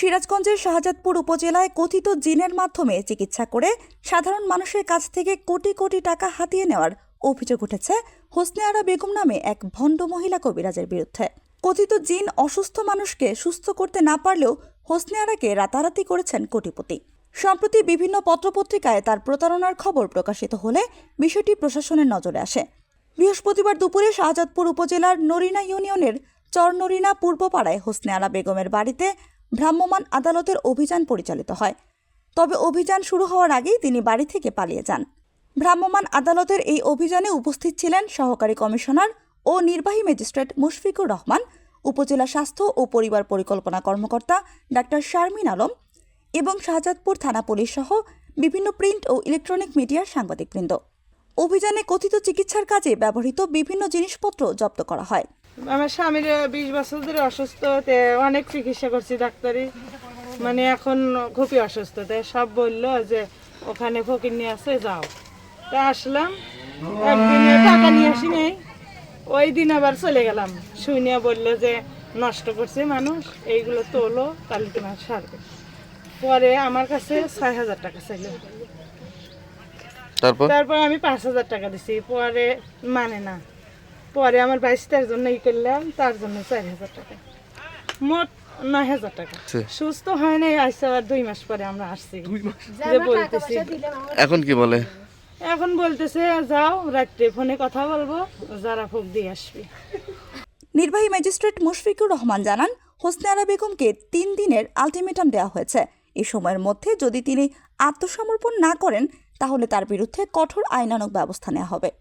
সিরাজগঞ্জের শাহজাদপুর উপজেলায় কথিত জিনের মাধ্যমে চিকিৎসা করে সাধারণ মানুষের কাছ থেকে কোটি কোটি টাকা হাতিয়ে নেওয়ার অভিযোগ উঠেছে হোসনে আরা বেগম নামে এক ভণ্ড মহিলা কবিরাজের বিরুদ্ধে। কথিত জিন অসুস্থ মানুষকে সুস্থ করতে না পারলেও হোসনে আরাকে রাতারাতি করেছেন কোটিপতি। সম্প্রতি বিভিন্ন পত্রপত্রিকায় তার প্রতারণার খবর প্রকাশিত হলে বিষয়টি প্রশাসনের নজরে আসে। বৃহস্পতিবার দুপুরে শাহজাদপুর উপজেলার নরিনা ইউনিয়নের চরনরিনা পূর্বপাড়ায় হোসনে আরা বেগমের বাড়িতে ভ্রাম্যমাণ আদালতের অভিযান পরিচালিত হয়। তবে অভিযান শুরু হওয়ার আগেই তিনি বাড়ি থেকে পালিয়ে যান। ভ্রাম্যমাণ আদালতের এই অভিযানে উপস্থিত ছিলেন সহকারী কমিশনার ও নির্বাহী ম্যাজিস্ট্রেট মুশফিকুর রহমান, উপজেলা স্বাস্থ্য ও পরিবার পরিকল্পনা কর্মকর্তা ডাক্তার শারমিন আলম এবং শাহজাদপুর থানা পুলিশ সহ বিভিন্ন প্রিন্ট ও ইলেকট্রনিক মিডিয়ার সাংবাদিকবৃন্দ। অভিযানে কথিত চিকিৎসার কাজে ব্যবহৃত বিভিন্ন জিনিসপত্র জব্দ করা হয়। আমার স্বামীর 20 বছর ধরে অসুস্থ, অনেক চিকিৎসা করছি ডাক্তারি, এখন খুবই অসুস্থ। সব বললো যে ওখানে ফকির নিয়ে আসে, যাও। তা আসলাম, একদিনে টাকা নিয়ে আসি নেই, ওই দিন আবার চলে গেলাম। শুনিয়া বললো যে নষ্ট করছে মানুষ, এইগুলো তোলো, তাহলে তোমার সারবে। পরে আমার কাছে 6,000 টাকা চাইল। তারপর আমি 5,000 টাকা দিছি, পরে মানে না। পরে আমার 22টার জন্য করলাম, তার জন্য 4,000 টাকা, মোট 9,000 টাকা। সুস্থ হয় নাই, আসছে আবার 2 মাস পরে আমরা আসছি। বলতেছি এখন কি বলে? এখন বলতেছে যাও, রাত্রে ফোনে কথা বলবো, যারা ভোগ দিয়ে আসবি। নির্বাহী ম্যাজিস্ট্রেট মুশফিকুর রহমান জানান, হোসনে আরা বেগমকে 3 দিনের আলটিমেটাম দেওয়া হয়েছে। এই সময়ের মধ্যে যদি তিনি আত্মসমর্পণ না করেন তাহলে তার বিরুদ্ধে কঠোর আইনানুগ ব্যবস্থা নেওয়া হবে।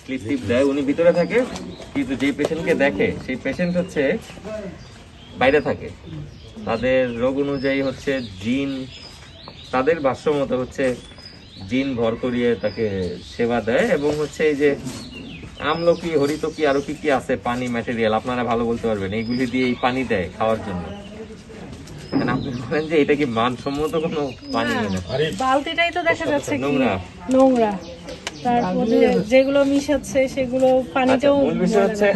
স্লিপ দেয়, উনি ভিতরে থাকে, কিন্তু যে পেশেন্টকে দেখে সেই পেশেন্ট হচ্ছে বাইরে থাকে। তাদের রোগ অনুযায়ী হচ্ছে জিন, তাদের ভাষ্য মতো হচ্ছে জিন ভর করিয়ে তাকে সেবা দেয়। এবং হচ্ছে এই যে আমলকি, হরিতকি, আরো কি কি আছে পানি ম্যাটেরিয়াল, আপনারা ভালো বলতে পারবেন, এইগুলি দিয়ে এই পানি দেয় খাওয়ার জন্য। আপনি বলেন যে এটা কি মানসম্মত কোনো পানি? বালতিটাই তো দেখা যাচ্ছে নোংরা নোংরা, তারপরে যেগুলো মিশাচ্ছে সেগুলো পানিতেও। মূল বিষয় হচ্ছে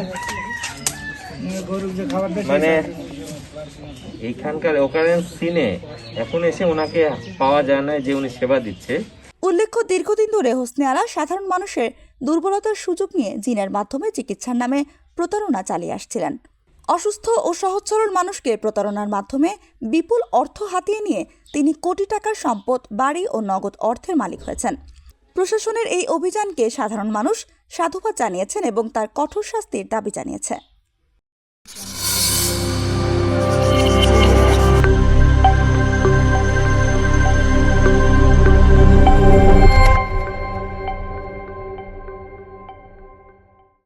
এইখানকার অকারেন্স সিনে এখন এসে ওনাকে পাওয়া যায় না যে উনি সেবা দিচ্ছে। উল্লেখ্য, দীর্ঘদিন ধরে হোসনে আরা সাধারণ মানুষের দুর্বলতার সুযোগ নিয়ে জিনের মাধ্যমে চিকিৎসার নামে প্রতারণা চালিয়ে আসছিলেন। অসুস্থ ও সহজ সরল মানুষকে প্রতারণার মাধ্যমে বিপুল অর্থ হাতিয়ে নিয়ে তিনি কোটি টাকার সম্পদ, বাড়ি ও নগদ অর্থের মালিক হয়েছেন। প্রশাসনের এই অভিযানকে সাধারণ মানুষ সাধুবাদ জানিয়েছেন এবং তার কঠোর শাস্তির দাবি জানিয়েছে।